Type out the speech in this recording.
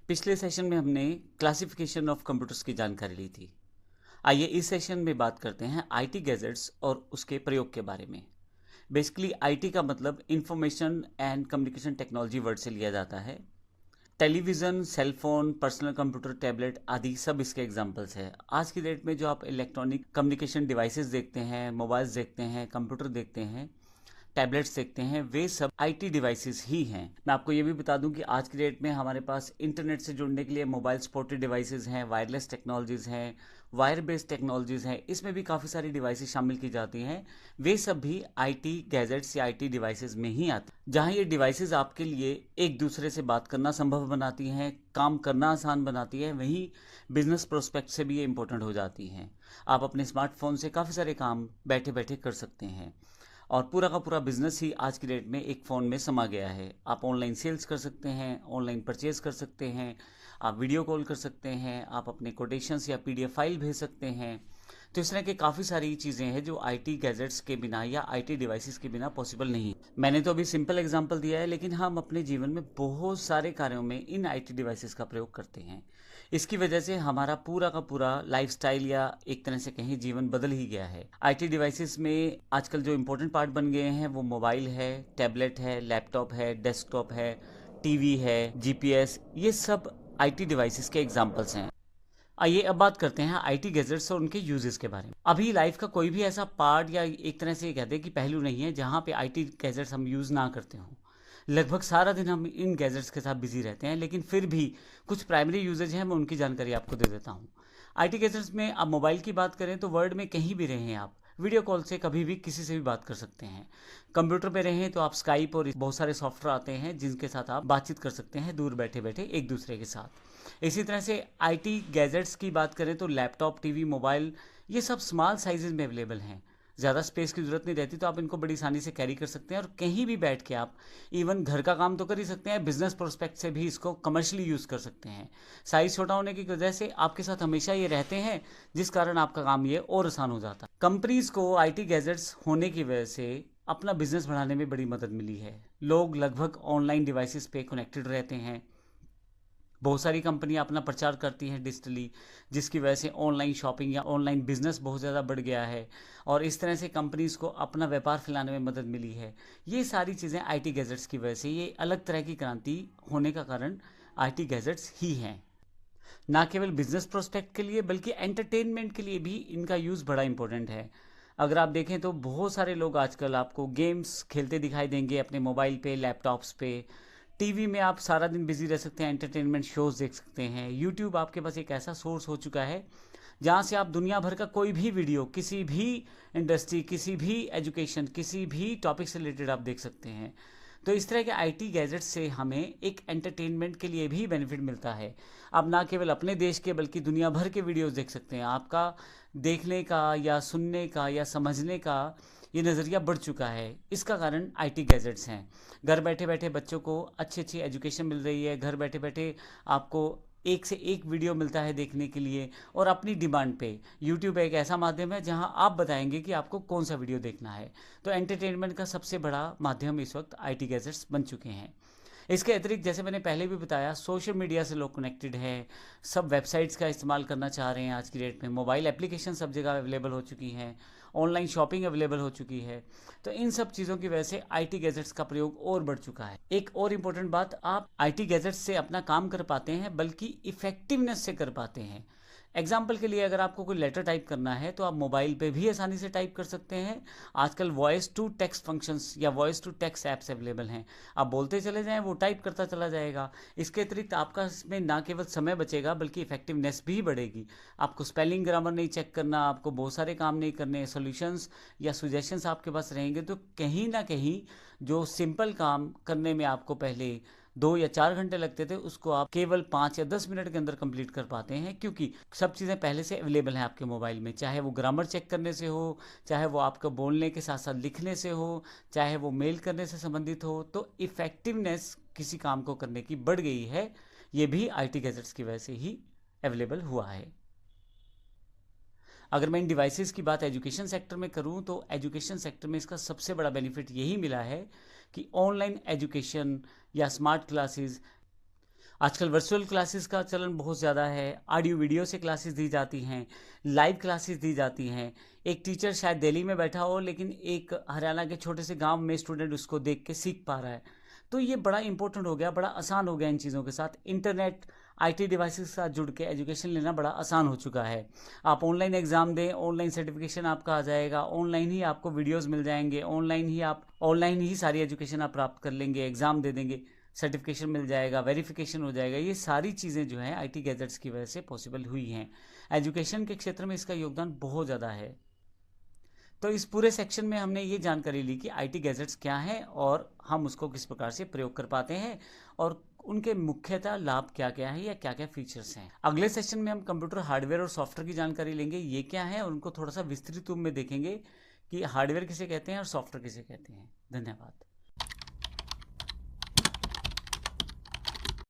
पिछले सेशन में हमने क्लासिफिकेशन ऑफ कंप्यूटर्स की जानकारी ली थी। आइए इस सेशन में बात करते हैं आईटी गैजेट्स और उसके प्रयोग के बारे में। बेसिकली आईटी का मतलब information and communication technology word से लिया जाता है। Television, cell phone, personal computer, tablet आदि सब इसके एग्जांपल्स हैं। आज की डेट में जो आप इलेक्ट्रॉनिक कम्युनिकेशन डिवाइसेस देखते हैं, मोबाइल्स देखते हैं, कंप्यूटर देखते हैं, टैबलेट्स देखते हैं, वे सब आईटी डिवाइसेस ही हैं। मैं आपको ये भी बता दूं कि आज की डेट में हमारे पास इंटरनेट से जुड़ने के लिए मोबाइल सपोर्टेड डिवाइसेस हैं, वायरलेस टेक्नोलॉजीज़ हैं, वायर बेस्ड टेक्नोलॉजीज़ हैं। इसमें भी काफ़ी सारी डिवाइसेस शामिल की जाती हैं। वे सब भी आईटी गैजेट्स या आईटी डिवाइसेस में ही आती हैं। जहां ये डिवाइसेस आपके लिए एक दूसरे से बात करना संभव बनाती हैं, काम करना आसान बनाती है, वहीं बिजनेस प्रोस्पेक्ट से भी ये इंपॉर्टेंट हो जाती हैं। आप अपने स्मार्टफोन से काफ़ी सारे काम बैठे बैठे कर सकते हैं और पूरा का पूरा बिजनेस ही आज की डेट में एक फ़ोन में समा गया है। आप ऑनलाइन सेल्स कर सकते हैं, ऑनलाइन परचेज कर सकते हैं, आप वीडियो कॉल कर सकते हैं, आप अपने कोटेशंस या पीडीएफ फाइल भेज सकते हैं। तो इस तरह के काफ़ी सारी चीज़ें हैं जो आईटी गैजेट्स के बिना या आईटी डिवाइसेस के बिना पॉसिबल नहीं। मैंने तो अभी सिंपल एग्जांपल दिया है, लेकिन हम अपने जीवन में बहुत सारे कार्यों में इन आईटी डिवाइसेस का प्रयोग करते हैं। इसकी वजह से हमारा पूरा का पूरा लाइफस्टाइल या एक तरह से कहीं जीवन बदल ही गया है। आईटी डिवाइसेस में आजकल जो इम्पोर्टेंट पार्ट बन गए हैं वो मोबाइल है, टैबलेट है, लैपटॉप है, डेस्कटॉप है, टीवी है, जीपीएस, ये सब आईटी डिवाइसेस के एग्जांपल्स हैं। आइए अब बात करते हैं आईटी गैजेट्स और उनके यूजेस के बारे में। अभी लाइफ का कोई भी ऐसा पार्ट या एक तरह से कहते हैं कि पहलू नहीं है जहाँ पे आईटी गैजेट्स हम यूज़ ना करते हों। लगभग सारा दिन हम इन गैजेट्स के साथ बिजी रहते हैं, लेकिन फिर भी कुछ प्राइमरी यूजेज हैं, मैं उनकी जानकारी आपको दे देता हूँ। आईटी गैजेट्स में अब मोबाइल की बात करें तो वर्ल्ड में कहीं भी रहें आप, वीडियो कॉल से कभी भी किसी से भी बात कर सकते हैं। कंप्यूटर पे रहें तो आप स्काइप और बहुत सारे सॉफ्टवेयर आते हैं जिनके साथ आप बातचीत कर सकते हैं दूर बैठे बैठे एक दूसरे के साथ। इसी तरह से आईटी गैजेट्स की बात करें तो लैपटॉप, टीवी, मोबाइल, ये सब स्मॉल साइजेज में अवेलेबल हैं। ज़्यादा स्पेस की ज़रूरत नहीं रहती, तो आप इनको बड़ी आसानी से कैरी कर सकते हैं और कहीं भी बैठ के आप इवन घर का काम तो कर ही सकते हैं, बिजनेस प्रोस्पेक्ट से भी इसको कमर्शियली यूज़ कर सकते हैं। साइज़ छोटा होने की वजह से आपके साथ हमेशा ये रहते हैं, जिस कारण आपका काम ये और आसान हो जाता है। कंपनीज़ को आईटी गैजेट्स होने की वजह से अपना बिजनेस बढ़ाने में बड़ी मदद मिली है। लोग लगभग ऑनलाइन डिवाइसेस पे कनेक्टेड रहते हैं। बहुत सारी कंपनियां अपना प्रचार करती हैं डिजिटली, जिसकी वजह से ऑनलाइन शॉपिंग या ऑनलाइन बिजनेस बहुत ज़्यादा बढ़ गया है और इस तरह से कंपनीज़ को अपना व्यापार फैलाने में मदद मिली है। ये सारी चीज़ें आईटी गैजेट्स की वजह से, ये अलग तरह की क्रांति होने का कारण आईटी गैजेट्स ही हैं। ना केवल बिजनेस प्रोस्पेक्ट के लिए बल्कि एंटरटेनमेंट के लिए भी इनका यूज़ बड़ा इंपॉर्टेंट है। अगर आप देखें तो बहुत सारे लोग आजकल आपको गेम्स खेलते दिखाई देंगे अपने मोबाइल पे, लैपटॉप्स पे। टीवी में आप सारा दिन बिजी रह सकते हैं, एंटरटेनमेंट शोज देख सकते हैं। यूट्यूब आपके पास एक ऐसा सोर्स हो चुका है जहाँ से आप दुनिया भर का कोई भी वीडियो, किसी भी इंडस्ट्री, किसी भी एजुकेशन, किसी भी टॉपिक से रिलेटेड आप देख सकते हैं। तो इस तरह के आईटी गैजेट्स से हमें एक एंटरटेनमेंट के लिए भी बेनिफिट मिलता है। आप ना केवल अपने देश के बल्कि दुनिया भर के वीडियोस देख सकते हैं। आपका देखने का या सुनने का या समझने का ये नज़रिया बढ़ चुका है। इसका कारण आईटी गैजेट्स हैं। घर बैठे बैठे बच्चों को अच्छी अच्छी एजुकेशन मिल रही है। घर बैठे बैठे आपको एक से एक वीडियो मिलता है देखने के लिए और अपनी डिमांड पे। यूट्यूब एक ऐसा माध्यम है जहां आप बताएंगे कि आपको कौन सा वीडियो देखना है। तो एंटरटेनमेंट का सबसे बड़ा माध्यम इस वक्त आईटी गैजेट्स बन चुके हैं। इसके अतिरिक्त जैसे मैंने पहले भी बताया, सोशल मीडिया से लोग कनेक्टेड हैं। सब वेबसाइट्स का इस्तेमाल करना चाह रहे हैं आज की डेट में। मोबाइल एप्लीकेशन सब जगह अवेलेबल हो चुकी हैं, ऑनलाइन शॉपिंग अवेलेबल हो चुकी है। तो इन सब चीज़ों की वजह से आईटी गैजेट्स का प्रयोग और बढ़ चुका है। एक और इम्पोर्टेंट बात, आप आईटी गैजेट्स से अपना काम कर पाते हैं बल्कि इफेक्टिवनेस से कर पाते हैं। एग्जाम्पल के लिए अगर आपको कोई लेटर टाइप करना है तो आप मोबाइल पे भी आसानी से टाइप कर सकते हैं। आजकल वॉइस टू टेक्स्ट फंक्शंस या voice to text apps available हैं। आप बोलते चले जाएं, वो टाइप करता चला जाएगा। इसके अतिरिक्त आपका इसमें ना केवल समय बचेगा बल्कि इफेक्टिवनेस भी बढ़ेगी। आपको स्पेलिंग ग्रामर नहीं चेक करना, आपको बहुत सारे काम नहीं करने, सॉल्यूशंस या सुजेशंस आपके पास रहेंगे। तो कहीं ना कहीं जो सिंपल काम करने में आपको पहले 2 या 4 घंटे लगते थे, उसको आप केवल 5 या 10 मिनट के अंदर कंप्लीट कर पाते हैं, क्योंकि सब चीज़ें पहले से अवेलेबल हैं आपके मोबाइल में। चाहे वो ग्रामर चेक करने से हो, चाहे वो आपका बोलने के साथ साथ लिखने से हो, चाहे वो मेल करने से संबंधित हो। तो इफ़ेक्टिवनेस किसी काम को करने की बढ़ गई है। ये भी आईटी गैजेट्स की वजह से ही अवेलेबल हुआ है। अगर मैं इन डिवाइसेस की बात एजुकेशन सेक्टर में करूं तो एजुकेशन सेक्टर में इसका सबसे बड़ा बेनिफिट यही मिला है कि ऑनलाइन एजुकेशन या स्मार्ट क्लासेस आजकल वर्चुअल क्लासेस का चलन बहुत ज़्यादा है। ऑडियो वीडियो से क्लासेस दी जाती हैं, लाइव क्लासेस दी जाती हैं। एक टीचर शायद दिल्ली में बैठा हो, लेकिन एक हरियाणा के छोटे से गांव में स्टूडेंट उसको देख के सीख पा रहा है। तो ये बड़ा इंपॉर्टेंट हो गया, बड़ा आसान हो गया इन चीज़ों के साथ। इंटरनेट, आईटी डिवाइसेस के साथ जुड़ के एजुकेशन लेना बड़ा आसान हो चुका है। आप ऑनलाइन एग्ज़ाम दें, ऑनलाइन सर्टिफिकेशन आपका आ जाएगा, ऑनलाइन ही आपको वीडियोस मिल जाएंगे, ऑनलाइन ही सारी एजुकेशन आप प्राप्त कर लेंगे, एग्ज़ाम दे देंगे, सर्टिफिकेशन मिल जाएगा, वेरिफिकेशन हो जाएगा। ये सारी चीज़ें जो हैं आईटी गैजेट्स की वजह से पॉसिबल हुई हैं। एजुकेशन के क्षेत्र में इसका योगदान बहुत ज़्यादा है। तो इस पूरे सेक्शन में हमने ये जानकारी ली कि आईटी गैजेट्स क्या हैं और हम उसको किस प्रकार से प्रयोग कर पाते हैं और उनके मुख्यतः लाभ क्या क्या है या क्या क्या फीचर्स हैं। अगले सेशन में हम कंप्यूटर हार्डवेयर और सॉफ्टवेयर की जानकारी लेंगे, ये क्या है, और उनको थोड़ा सा विस्तृत रूप में देखेंगे कि हार्डवेयर किसे कहते हैं और सॉफ्टवेयर किसे कहते हैं। धन्यवाद।